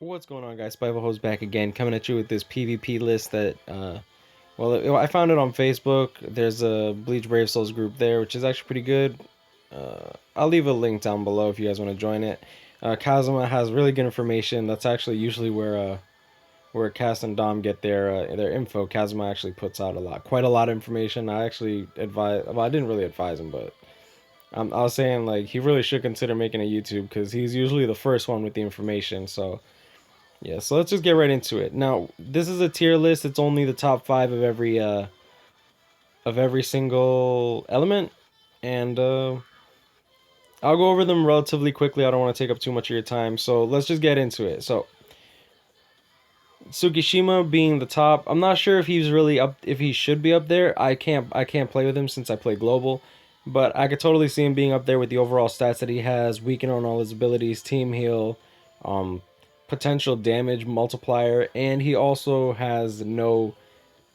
What's going on, guys? Spiteful back again, coming at you with this PvP list that, I found it on Facebook. There's a Bleach Brave Souls group there, which is actually pretty good. I'll leave a link down below if you guys want to join it. Kazuma has really good information. That's actually usually where Cass and Dom get their info. Kazuma actually puts out quite a lot of information. I actually advise. Well, I didn't really advise him, but I was saying like he really should consider making a YouTube because he's usually the first one with the information. So. Yeah, so let's just get right into it. Now, this is a tier list. It's only the top 5 of every single element, and I'll go over them relatively quickly. I don't want to take up too much of your time, so let's just get into it. So, Tsukishima being the top. I'm not sure if he's really up, if he should be up there. I can't play with him since I play global, but I could totally see him being up there with the overall stats that he has, weaken on all his abilities, team heal, um, potential damage multiplier, and he also has no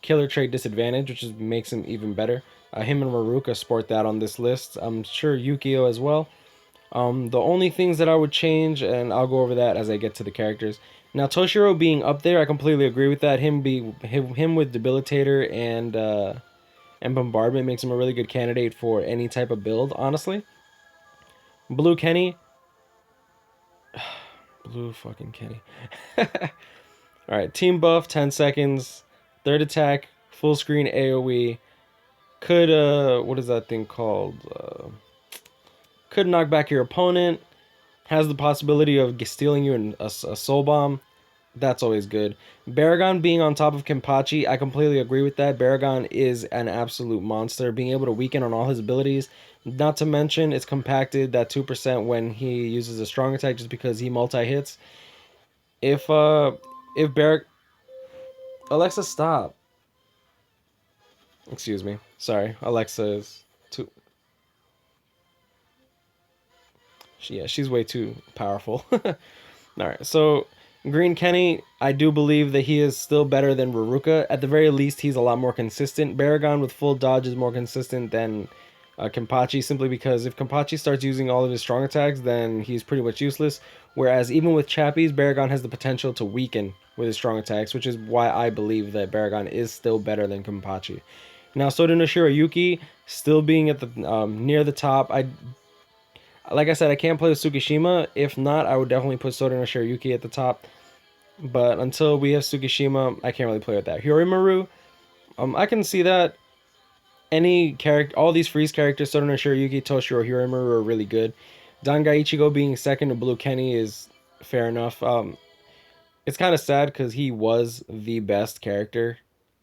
killer trait disadvantage, which makes him even better. Him and Rukia sport that on this list. I'm sure Yukio as well. The only things that I would change, and I'll go over that as I get to the characters. Now, Toshiro being up there, I completely agree with that. Him with Debilitator and Bombardment makes him a really good candidate for any type of build, honestly. Blue Kenny. Blue fucking Kenny. Alright, team buff, 10 seconds. Third attack, full screen AoE. Could, what is that thing called? Could knock back your opponent. Has the possibility of stealing you in a soul bomb. That's always good. Barragan being on top of Kenpachi, I completely agree with that. Barragan is an absolute monster, being able to weaken on all his abilities. Not to mention, it's compacted that 2% when he uses a strong attack just because he multi-hits. If Barrack... Alexa, stop. Excuse me. Sorry, Alexa is too... Yeah, she's way too powerful. Alright, so Green Kenny, I do believe that he is still better than Rukia. At the very least, he's a lot more consistent. Barragan with full dodge is more consistent than Kenpachi, simply because if Kenpachi starts using all of his strong attacks, then he's pretty much useless. Whereas even with Chappies, Barragan has the potential to weaken with his strong attacks, which is why I believe that Barragan is still better than Kenpachi. Now, Soda no Shirayuki, still being at the near the top. Like I said, I can't play with Tsukishima. If not, I would definitely put Soda no Shirayuki at the top. But until we have Tsukishima, I can't really play with that. Hyorimaru, I can see that. Any character, all these freeze characters, Soda no Shirayuki, Toshiro, Hyorimaru are really good. Dangai Ichigo being second to Blue Kenny is fair enough. It's kind of sad because he was the best character,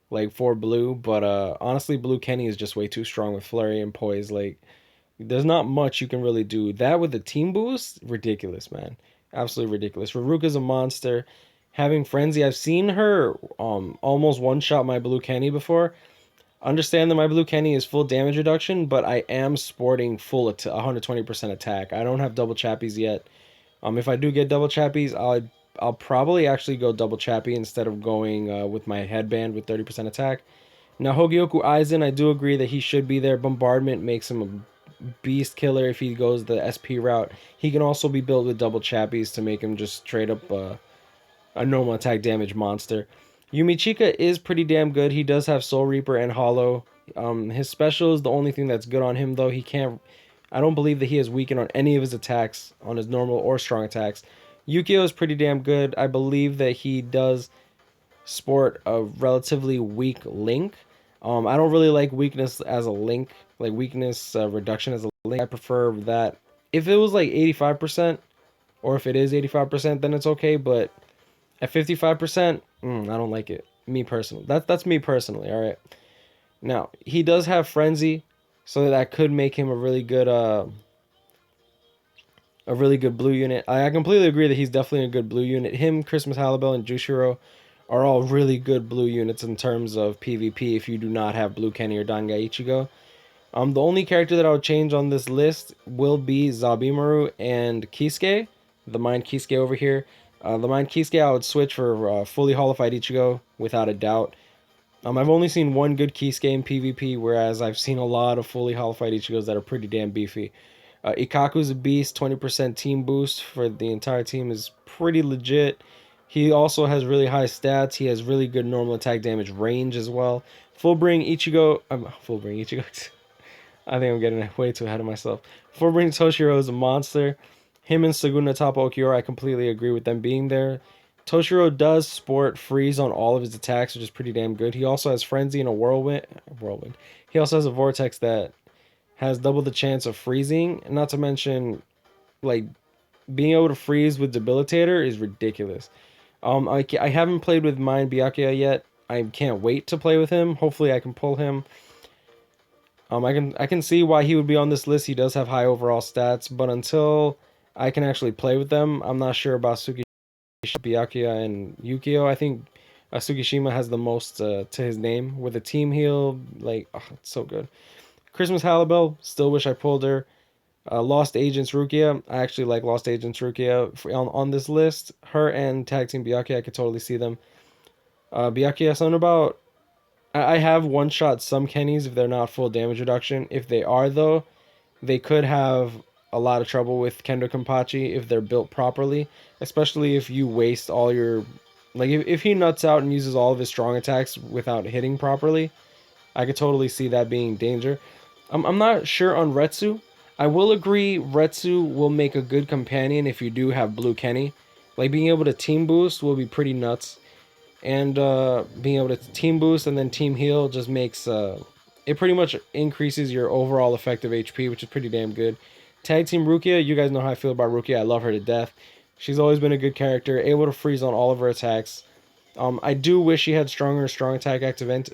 like for Blue. But honestly, Blue Kenny is just way too strong with Flurry and Poise. Like, there's not much you can really do. That with the team boost, ridiculous, man. Absolutely ridiculous. Ruruka's a monster. Having Frenzy, I've seen her almost one-shot my Blue Kenny before. Understand that my Blue Kenny is full damage reduction, but I am sporting full 120% attack. I don't have double chappies yet. If I do get double chappies, I'll probably actually go double chappy instead of going with my headband with 30% attack. Now, Hogyoku Aizen, I do agree that he should be there. Bombardment makes him a beast killer if he goes the SP route. He can also be built with double chappies to make him just straight up a normal attack damage monster. Yumichika is pretty damn good. He does have Soul Reaper and Hollow. His special is the only thing that's good on him, though. He can't... I don't believe that he has weakened on any of his attacks, on his normal or strong attacks. Yukio is pretty damn good. I believe that he does sport a relatively weak Link. I don't really like weakness as a Link, like weakness reduction as a Link. I prefer that. If it was like 85%, or if it is 85%, then it's okay, but at 55%, I don't like it. Me personally. That's me personally, alright? Now, he does have Frenzy, so that could make him a really good blue unit. I completely agree that he's definitely a good blue unit. Him, Christmas Halibel, and Jushiro are all really good blue units in terms of PvP if you do not have Blue Kenny or Dangai Ichigo. The only character that I would change on this list will be Zabimaru and Kisuke, the Mind Kisuke over here. The Mind Kisuke I would switch for fully holified Ichigo, without a doubt. I've only seen one good Kisuke in PvP, whereas I've seen a lot of fully holified Ichigos that are pretty damn beefy. Ikkaku's a beast, 20% team boost for the entire team is pretty legit. He also has really high stats. He has really good normal attack damage range as well. Full bring Ichigo. Full bring Ichigo. I think I'm getting way too ahead of myself. Full bring Toshiro is a monster. Him and Saguna Toppo Okiura, I completely agree with them being there. Toshiro does sport freeze on all of his attacks, which is pretty damn good. He also has frenzy and a whirlwind. Whirlwind. He also has a vortex that has double the chance of freezing. Not to mention, like, being able to freeze with debilitator is ridiculous. I haven't played with Mind Byakuya yet. I can't wait to play with him. Hopefully, I can pull him. I can see why he would be on this list. He does have high overall stats, but until I can actually play with them, I'm not sure about Tsukishima, Byakuya, and Yukio. I think Tsukishima has the most to his name with a team heal. Like, oh, it's so good. Christmas Halibel, still wish I pulled her. Lost Agents Rukia. I actually like Lost Agents Rukia on this list. Her and Tag Team Byakuya, I could totally see them. Byakuya, something about. I have one shot some Kennys if they're not full damage reduction. If they are, though, they could have a lot of trouble with Kendo Kenpachi if they're built properly. Especially if you waste all your. Like, if he nuts out and uses all of his strong attacks without hitting properly, I could totally see that being danger. I'm not sure on Retsu. I will agree Retsu will make a good companion if you do have Blue Kenny. Like, being able to team boost will be pretty nuts. And being able to team boost and then team heal just makes... it pretty much increases your overall effective HP, which is pretty damn good. Tag Team Rukia, you guys know how I feel about Rukia. I love her to death. She's always been a good character, able to freeze on all of her attacks. I do wish she had stronger strong attack activations.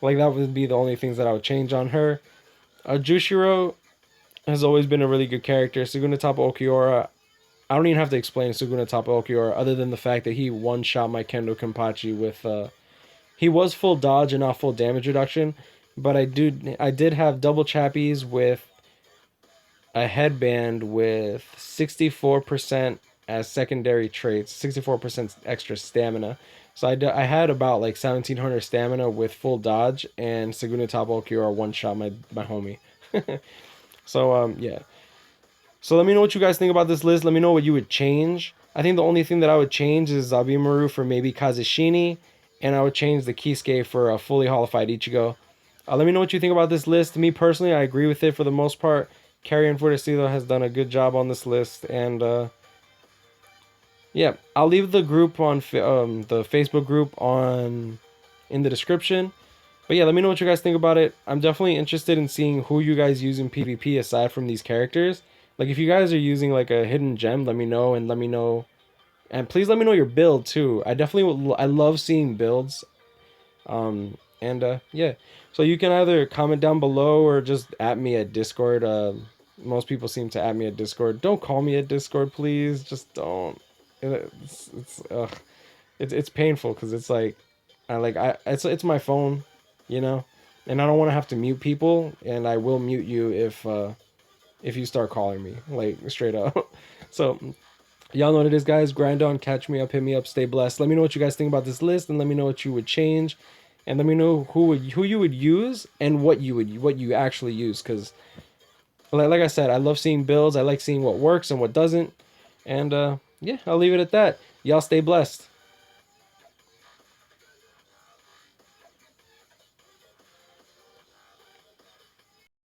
Like, that would be the only things that I would change on her. Jushiro has always been a really good character. Suguna Toppo Okiura, I don't even have to explain Suguna Toppo Okiura other than the fact that he one-shot my Kendo Kenpachi with... he was full dodge and not full damage reduction, but I did have double chappies with a headband with 64% as secondary traits, 64% extra stamina. So I had about like 1700 stamina with full dodge, and Saguna Toppo Okiura one-shot my homie. So yeah. So let me know what you guys think about this list. Let me know what you would change. I think the only thing that I would change is Zabimaru for maybe Kazushini, and I would change the Kisuke for a fully holified Ichigo. Let me know what you think about this list. Me personally, I agree with it for the most part. Carrion Fortesino has done a good job on this list, and yeah, I'll leave the group on the Facebook group on in the description. But yeah, let me know what you guys think about it. I'm definitely interested in seeing who you guys use in PvP aside from these characters. Like, if you guys are using like a hidden gem, let me know, and please let me know your build too. I love seeing builds. Yeah, so you can either comment down below or just at me at Discord. Most people seem to at me at Discord. Don't call me at Discord, please. Just don't. Ugh. It's painful because it's like, it's my phone, you know, and I don't want to have to mute people, and I will mute you if you start calling me, like, straight up. So y'all know what it is, guys. Grind on, catch me up, hit me up, stay blessed. Let me know what you guys think about this list, and let me know what you would change, and let me know who you would use and what you actually use. Because like I said, I love seeing builds. I like seeing what works and what doesn't. And yeah, I'll leave it at that. Y'all stay blessed.